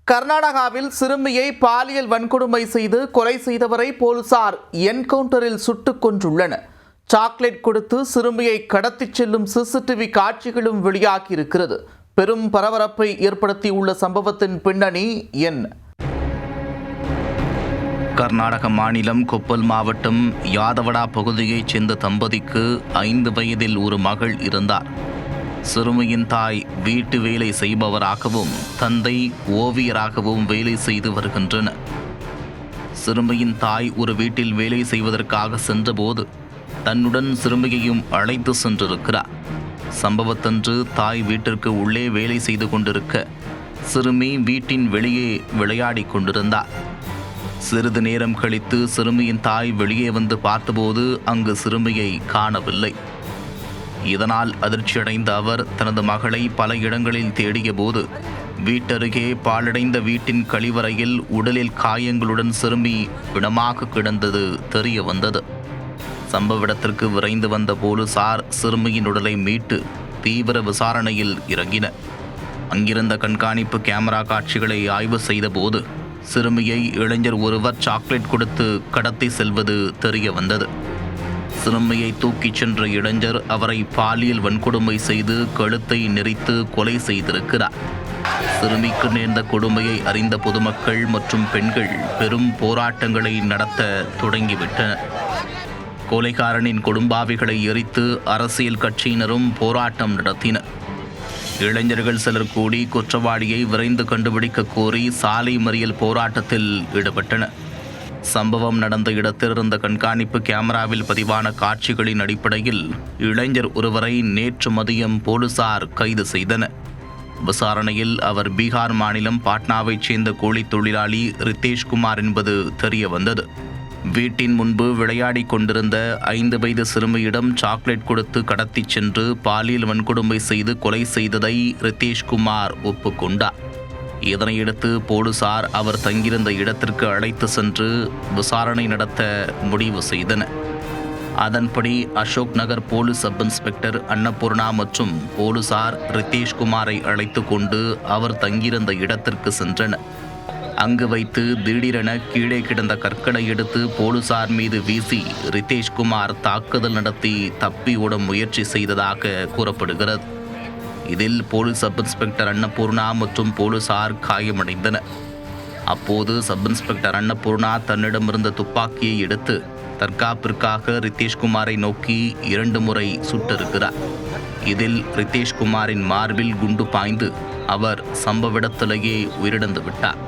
கர்நாடகாவில் சிறுமியை பாலியல் வன்கொடுமை செய்து கொலை செய்தவரை போலீசார் என்கவுண்டரில் சுட்டுக் கொன்றுள்ளனர். சாக்லேட் கொடுத்து சிறுமியை கடத்திச் செல்லும் சிசிடிவி காட்சிகளும் வெளியாகியிருக்கிறது. பெரும் பரபரப்பை ஏற்படுத்தியுள்ள சம்பவத்தின் பின்னணி என்ன? கர்நாடக மாநிலம் கொப்பல் மாவட்டம் யாதவடா பகுதியைச் சேர்ந்த தம்பதிக்கு 5 வயதில் ஒரு மகள் இருந்தார். சிறுமியின் தாய் வீட்டு வேலை செய்பவராகவும் தந்தை ஓவியராகவும் வேலை செய்து வருகின்றனர். சிறுமியின் தாய் ஒரு வீட்டில் வேலை செய்வதற்காக சென்றபோது தன்னுடன் சிறுமியையும் அழைத்து சென்றிருக்கிறார். சம்பவத்தன்று தாய் வீட்டிற்கு உள்ளே வேலை செய்து கொண்டிருக்க சிறுமி வீட்டின் வெளியே விளையாடி கொண்டிருந்தார். சிறிது நேரம் கழித்து சிறுமியின் தாய் வெளியே வந்து பார்த்தபோது அங்கு சிறுமியை காணவில்லை. இதனால் அதிர்ச்சியடைந்த அவர் தனது மகளை பல இடங்களில் தேடிய போது வீட்டருகே பாழடைந்த வீட்டின் கழிவறையில் உடலில் காயங்களுடன் சிறுமி பிணமாக கிடந்தது தெரிய வந்தது. சம்பவ இடத்திற்கு விரைந்து வந்த போலீசார் சிறுமியின் உடலை மீட்டு தீவிர விசாரணையில் இறங்கினர். அங்கிருந்த கண்காணிப்பு கேமரா காட்சிகளை ஆய்வு செய்த போது சிறுமியை இளைஞர் ஒருவர் சாக்லேட் கொடுத்து கடத்தி செல்வது தெரிய வந்தது. சிறுமியை தூக்கிச் சென்ற இளைஞர் அவரை பாலியல் வன்கொடுமை செய்து கழுத்தை நெரித்து கொலை செய்திருக்கிறார். சிறுமிக்கு நேர்ந்த கொடுமையை அறிந்த பொதுமக்கள் மற்றும் பெண்கள் பெரும் போராட்டங்களை நடத்த தொடங்கிவிட்டனர். கொலைகாரனின் கொடும்பாவிகளை எரித்து அரசியல் கட்சியினரும் போராட்டம் நடத்தினர். இளைஞர்கள் சிலர் கூடி குற்றவாளியை விரைந்து கண்டுபிடிக்க கோரி சாலை மறியல் போராட்டத்தில் ஈடுபட்டனர். சம்பவம் நடந்த இடத்திலிருந்த கண்காணிப்பு கேமராவில் பதிவான காட்சிகளின் அடிப்படையில் இளைஞர் ஒருவரை நேற்று மதியம் போலீசார் கைது செய்தனர். விசாரணையில் அவர் பீகார் மாநிலம் பாட்னாவைச் சேர்ந்த கூலி தொழிலாளி ரித்தேஷ்குமார் என்பது தெரிய வந்தது. வீட்டின் முன்பு விளையாடி கொண்டிருந்த 5 வயது சிறுமியிடம் சாக்லேட் கொடுத்து கடத்திச் சென்று பாலியல் வன்கொடுமை செய்து கொலை செய்ததை ரித்தேஷ்குமார் ஒப்புக்கொண்டார். இதனையடுத்து போலீசார் அவர் தங்கியிருந்த இடத்திற்கு அழைத்து சென்று விசாரணை நடத்த முடிவு செய்தனர். அதன்படி Ashok Nagar police sub inspector Annapurna மற்றும் போலீசார் ரித்தேஷ்குமாரை அழைத்து கொண்டு அவர் தங்கியிருந்த இடத்திற்கு சென்றனர். அங்கு வைத்து திடீரென கீழே கிடந்த கற்களை எடுத்து போலீசார் மீது வீசி ரித்தேஷ்குமார் தாக்குதல் நடத்தி தப்பி ஓட முயற்சி செய்ததாக கூறப்படுகிறது. இதில் போலீஸ் சப் இன்ஸ்பெக்டர் அன்னபூர்ணா மற்றும் போலீசார் காயமடைந்தனர். அப்போது சப் இன்ஸ்பெக்டர் அன்னபூர்ணா தன்னிடமிருந்த துப்பாக்கியை எடுத்து தற்காப்பிற்காக ரித்தேஷ்குமாரை நோக்கி 2 முறை சுட்டிருக்கிறார். இதில் ரித்தேஷ்குமாரின் மார்பில் குண்டு பாய்ந்து அவர் சம்பவ இடத்திலேயே உயிரிழந்து விட்டார்.